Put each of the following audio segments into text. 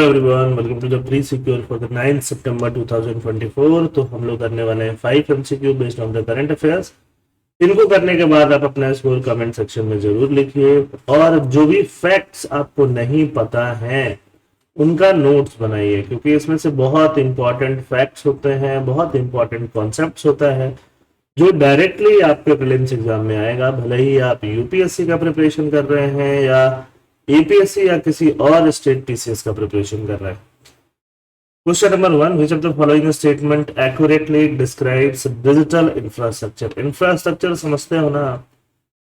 Everyone, welcome to the pre secure for the 9 सितंबर 2024। तो हम लोग करने वाले हैं 5 MCQ based on the current affairs. इनको करने के बाद आप अपना स्कोर कमेंट सेक्शन में जरूर लिखिए, और जो भी फैक्ट्स आपको नहीं पता है उनका नोट्स बनाइए, क्योंकि इसमें से बहुत इंपॉर्टेंट फैक्ट्स होते हैं, बहुत इंपॉर्टेंट कॉन्सेप्ट्स होता है जो डायरेक्टली आपके प्रीलिम्स एग्जाम में आएगा। भले ही आप यूपीएससी का प्रिपरेशन कर रहे हैं या एपीएससी या किसी और स्टेट टीसीएस का प्रिपरेशन कर रहे हैं। Question number 1, which of the following statement accurately describes digital infrastructure. Infrastructure समझते हो ना,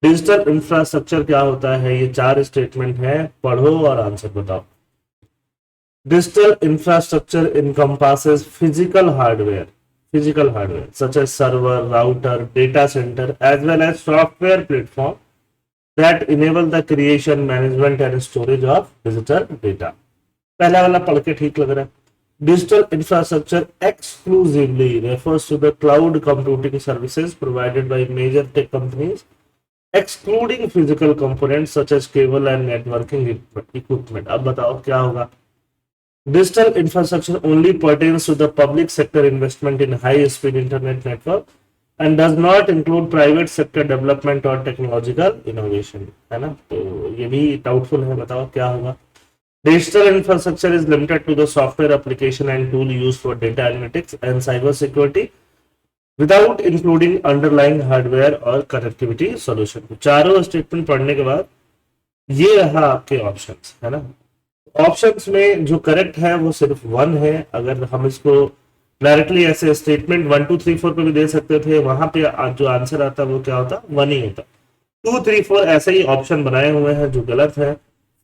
डिजिटल इंफ्रास्ट्रक्चर क्या होता है? ये 4 स्टेटमेंट है, पढ़ो और आंसर बताओ। Digital infrastructure encompasses physical hardware such as server, router, data center, as well as software platform that enable the creation, management and storage of digital data। पहला वाला पढ़ के ठीक लग रहा है। Digital infrastructure exclusively refers to the cloud computing services provided by major tech companies, excluding physical components such as cable and networking equipment। अब बताओ क्या होगा? Digital infrastructure only pertains to the public sector investment in high-speed internet network and does not include private sector development or technological innovation। है ना? तो ये भी doubtful है, बताओ क्या होगा? Digital infrastructure is limited to the software application and tool used for data analytics and cyber security without including underlying hardware और connectivity solution। चारों स्टेटमेंट पढ़ने के बाद ये रहा आपके ऑप्शंस, है ना? ऑप्शंस में जो करेक्ट है वो सिर्फ 1 है। अगर हम इसको डायरेक्टली ऐसे स्टेटमेंट 1 2 3 4 पे भी दे सकते थे, वहां पे जो आंसर आता वो क्या होता? 1 ही होता। 2 3 4 ऐसे ही ऑप्शन बनाए हुए हैं जो गलत है।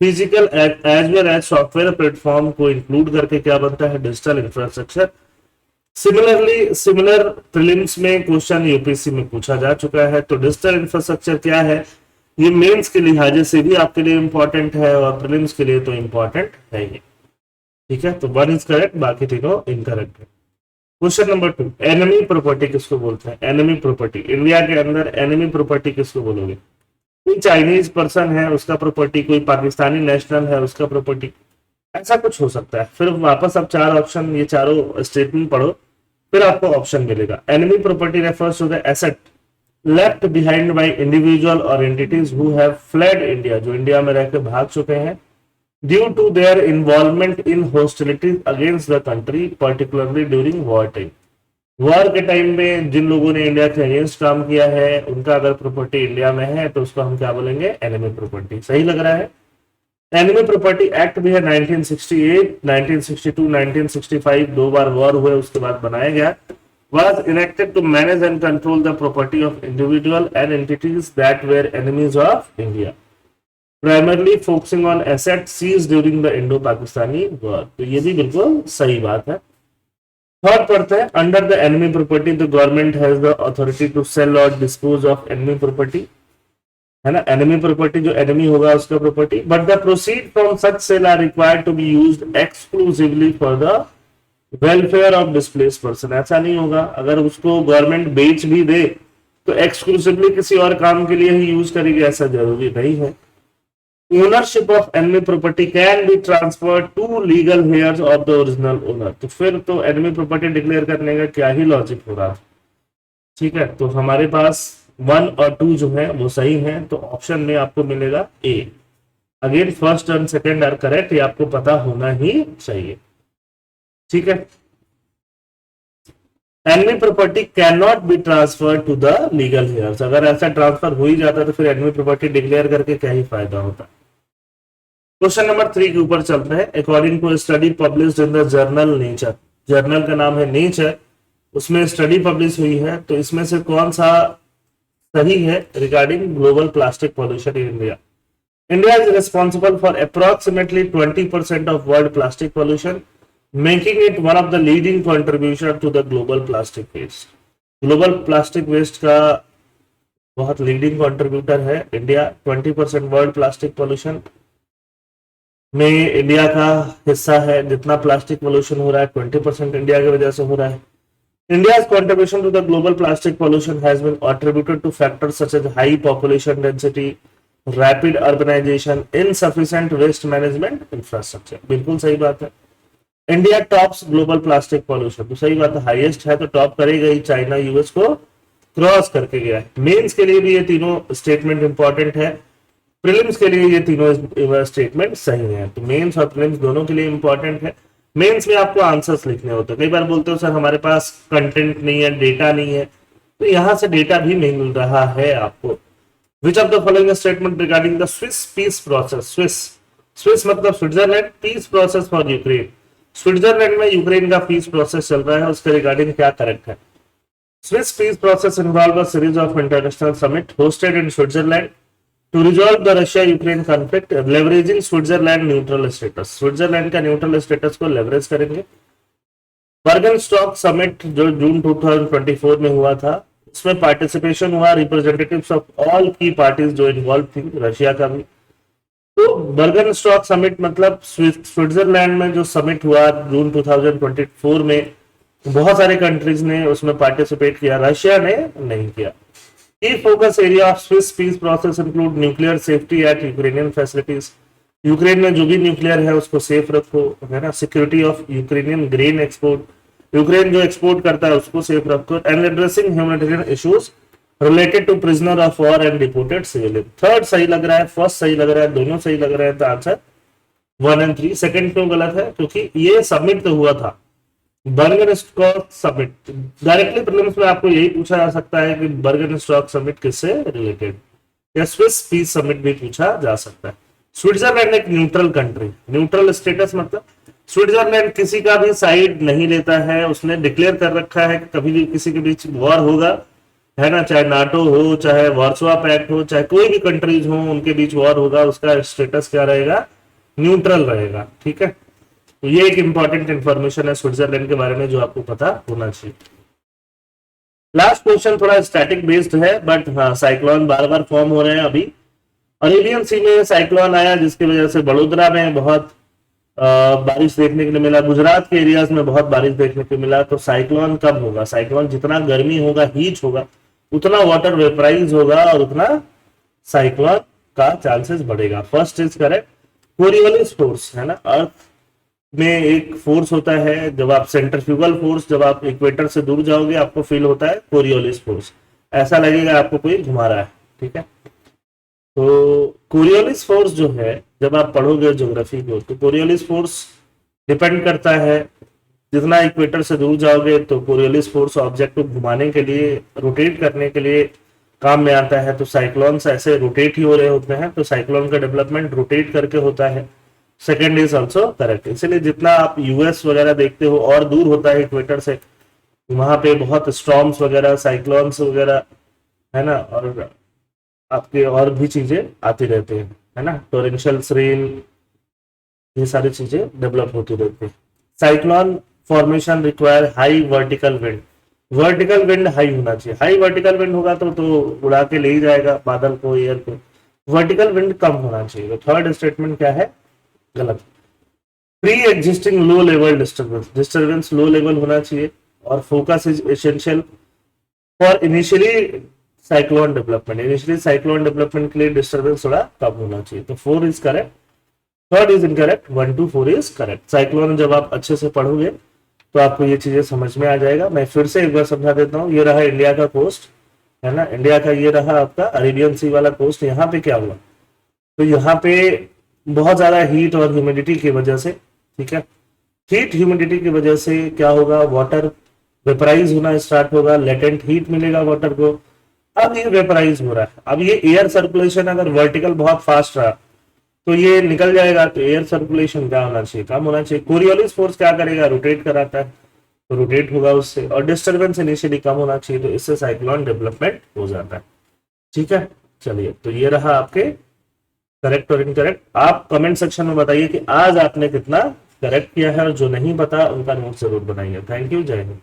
Physical as well as software platform को इंक्लूड करके क्या बनता है? Digital infrastructure. सिमिलर प्रीलिम्स में क्वेश्चन यूपीएससी में पूछा जा चुका है। तो डिजिटल इंफ्रास्ट्रक्चर क्या है, ये मेंस के लिहाजे से भी आपके लिए इंपॉर्टेंट है और प्रीलिम्स के लिए तो इंपॉर्टेंट है ही। ठीक है, तो 1 इज करेक्ट, बाकी तीनों इनकरेक्ट है। क्वेश्चन नंबर 2, एनिमी प्रॉपर्टी किसको बोलते हैं? एनिमी प्रॉपर्टी, इंडिया के अंदर एनिमी प्रॉपर्टी किसको बोलोगे? कोई चाइनीज पर्सन है उसका प्रॉपर्टी, कोई पाकिस्तानी नेशनल है उसका प्रॉपर्टी, ऐसा कुछ हो सकता है। फिर वापस आप 4 ऑप्शन, ये चारों स्टेटमेंट पढ़ो, फिर आपको ऑप्शन मिलेगा। Enemy property refers to the asset left behind by individual or entities who have fled India, जो इंडिया में रहकर भाग चुके हैं, due to their involvement in hostilities against the country, particularly during war time। War के time में जिन लोगों ने इंडिया के अगेंस्ट काम किया है, उनका अगर प्रॉपर्टी इंडिया में है तो उसको हम क्या बोलेंगे? Enemy property. सही लग रहा है? एनिमी प्रॉपर्टी एक्ट भी है 1968, 1962, 1965, 2 बार वॉर हुए उसके बाद बनाया गया। Was enacted to manage and control the property of individual and entities that were enemies of India, primarily focusing on assets seized during the Indo-Pakistani war। तो ये भी बिल्कुल सही बात है। थर्ड पढ़ते हैं, under the enemy property the government has the authority to sell और डिस्पोज ऑफ एनिमी प्रॉपर्टी, है ना? एनिमी प्रॉपर्टी जो एनिमी होगा उसका property, but the proceed from such sale are required to be used exclusively for the welfare of displace person. ऐसा नहीं होगा, अगर उसको गवर्नमेंट बेच भी दे तो एक्सक्लूसिवली किसी और काम के लिए ही यूज करेगी, ऐसा जरूरी नहीं है। Ownership of enemy property can be transferred to legal heirs of the original owner. तो फिर तो एनिमी प्रॉपर्टी डिक्लेयर करने का क्या ही लॉजिक हो रहा। ठीक है, तो हमारे पास 1 और 2 जो है वो सही है, तो ऑप्शन में आपको मिलेगा A. Again first and second are correct, ये आपको पता होना ही चाहिए। ठीक है, enemy property can not be transfer to the legal heirs. अगर ऐसा ट्रांसफर हो ही जाता तो फिर एनिमी प्रॉपर्टी डिक्लेयर करके क्या ही फायदा होता। क्वेश्चन नंबर 3 के ऊपर चलते हैं। According to study published in the journal Nature, journal का नाम है नेचर, उसमें स्टडी पब्लिश हुई है, तो इसमें से कौन सा सही है regarding global plastic pollution in India? India is responsible for approximately 20% of world plastic pollution, making it one of the leading contribution to the global plastic waste। Global plastic waste का बहुत लीडिंग कंट्रीब्यूटर है India. 20% world plastic pollution में India का हिस्सा है। जितना plastic pollution हो रहा है 20% इंडिया की वजह से हो रहा है। India's contribution to the global plastic pollution has been attributed to factors such as high population density, rapid urbanisation, insufficient waste management infrastructure. बिल्कुल सही बात है। India tops global plastic pollution, तो सही बात है, हाईएस्ट है तो टॉप करेगा ही, चाइना यूएस को क्रॉस करके गया है। मेंस के लिए भी ये तीनों स्टेटमेंट इंपॉर्टेंट है, प्रीलिम्स के लिए ये तीनों स्टेटमेंट सही है। तो मेंस और प्रीलिम्स दोनों के लिए इंपॉर्टेंट है। मेंस में आपको आंसर्स लिखने होते हैं, कई बार बोलते हो सर हमारे पास कंटेंट नहीं है, डेटा नहीं है, तो यहां से डेटा भी नहीं मिल रहा है आपको। Which of the following statement regarding the Swiss peace process, Swiss Swiss मतलब Switzerland, peace process for Ukraine, Switzerland में यूक्रेन का पीस प्रोसेस चल रहा है, उसके रिगार्डिंग क्या करेक्ट है। Swiss peace process involved a series of international summits hosted in Switzerland to resolve the Russia-Ukraine conflict, leveraging Switzerland neutral status. Switzerland का neutral status को leverage करेंगे। बर्गन स्टॉक समिट जो जून 2024 में हुआ था, उसमें पार्टिसिपेशन हुआ रिप्रेजेंटेटिव्स ऑफ ऑल की पार्टीज जो इन्वॉल्व थी, रशिया का भी। तो बर्गन स्टॉक समिट मतलब स्विट्जरलैंड में जो समिट हुआ जून 2024 में, बहुत सारे कंट्रीज ने उसमें पार्टिसिपेट किया, रशिया ने नहीं किया। की focus area of Swiss peace process include nuclear safety eight Ukrainian facilities, Ukraine में जो भी न्यूक्लियर है उसको सेफ रखो, है ना। Security of Ukrainian grain export, Ukraine जो एक्सपोर्ट करता है उसको सेफ रखो, and addressing humanitarian issues related to prisoner of war and deported civilian. Third सही लग रहा है, फर्स्ट सही लग रहा है, दोनों सही लग रहे हैं, तो आंसर 1 और 3। सेकंड क्यों गलत है, क्योंकि ये सबमिट तो हुआ था बर्गन स्टॉक समिट। डायरेक्टली प्रीलिम्स में आपको यही पूछा जा सकता है कि बर्गन स्टॉक समिट किससे रिलेटेड, या स्विस पीस समिट भी पूछा जा सकता है। स्विट्जरलैंड एक न्यूट्रल कंट्री, न्यूट्रल स्टेटस मतलब स्विट्जरलैंड किसी का भी साइड नहीं लेता है, उसने डिक्लेयर कर रखा है कि कभी भी किसी के बीच वॉर होगा, है ना, चाहे नाटो हो, चाहे वार्सोवा पैक्ट हो, चाहे कोई भी कंट्रीज हो, उनके बीच वॉर होगा, उसका स्टेटस क्या रहेगा, न्यूट्रल रहेगा। ठीक है, तो ये एक इंपॉर्टेंट इंफॉर्मेशन है स्विट्जरलैंड के बारे में जो आपको पता होना चाहिए। लास्ट क्वेश्चन थोड़ा स्टैटिक बेस्ड है, बट हाँ, साइक्लोन बार बार फॉर्म हो रहे हैं। अभी अरेबियन सी में साइक्लोन आया जिसकी वजह से बड़ोदरा में बहुत बारिश देखने के लिए मिला, गुजरात के एरियाज में बहुत बारिश देखने को मिला। तो साइक्लोन कब होगा, साइक्लोन जितना गर्मी होगा, हीट होगा, उतना वाटर वेपराइज होगा और उतना साइक्लोन का चांसेस बढ़ेगा। First is correct, Coriolis force, है ना, अर्थ में एक फोर्स होता है, जब आप सेंट्रीफ्यूगल फोर्स, जब आप इक्वेटर से दूर जाओगे आपको फील होता है कोरियोलिस फोर्स, ऐसा लगेगा आपको कोई घुमा रहा है। ठीक है, तो कोरियोलिस फोर्स जो है, जब आप पढ़ोगे ज्योग्राफी को, तो कोरियोलिस फोर्स डिपेंड करता है, जितना इक्वेटर से दूर जाओगे तो कोरियोलिस फोर्स ऑब्जेक्ट को घुमाने के लिए, रोटेट करने के लिए काम में आता है। तो साइक्लोन्स ऐसे रोटेट ही हो रहे होते हैं, तो साइक्लोन का डेवलपमेंट रोटेट करके होता है। सेकेंड इज ऑल्सो करेक्ट, इसलिए जितना आप यूएस वगैरह देखते हो और दूर होता है इक्वेटर से, वहां पे बहुत स्टॉर्म्स वगैरह, साइक्लोन्स वगैरह, है ना, और आपके और भी चीजें आती रहती हैं, है ना, टोरेंशियल रेन, ये सारी चीजें डेवलप होती रहती है। Cyclone formation require high vertical wind, vertical wind high होना चाहिए, हाई वर्टिकल विंड होगा तो उड़ा के ले ही जाएगा बादल को, एयर को, वर्टिकल विंड कम होना चाहिए। तो थर्ड स्टेटमेंट क्या है, गलत। Pre existing low level disturbance, disturbance low level होना चाहिए, और focus is essential for initially cyclone development, initially cyclone development के लिए डिस्टर्बेंस थोड़ा कम होना चाहिए। तो 4 is correct, third is incorrect, 1 to 4 is correct. Cyclone जब आप अच्छे से पढ़ोगे तो आपको ये चीजें समझ में आ जाएगा। मैं फिर से एक बार समझा देता हूँ, ये रहा इंडिया का कोस्ट, है ना, इंडिया का ये रहा आपका अरेबियन सी वाला कोस्ट। यहाँ पे क्या हुआ, तो यहाँ पे बहुत ज्यादा हीट और ह्यूमिडिटी की वजह से, ठीक है, हीट ह्यूमिडिटी की वजह से क्या होगा, वाटर वेपराइज होना स्टार्ट होगा, लेटेंट हीट मिलेगा वाटर को। अब ये वेपराइज हो रहा है, अब ये एयर सर्कुलेशन अगर वर्टिकल बहुत फास्ट रहा तो ये निकल जाएगा, तो एयर सर्कुलेशन क्या होना चाहिए, कम होना चाहिए। कोरियोलिस फोर्स क्या करेगा, रोटेट कराता है, तो रोटेट होगा उससे, और डिस्टर्बेंस इनिशियली कम होना चाहिए, तो इससे साइक्लोन डेवलपमेंट हो जाता है। ठीक है, चलिए, तो ये रहा आपके करेक्ट और इनकरेक्ट। आप कमेंट सेक्शन में बताइए कि आज आपने कितना करेक्ट किया है, और जो नहीं पता उनका नोट जरूर बनाइए। थैंक यू, जय हिंद।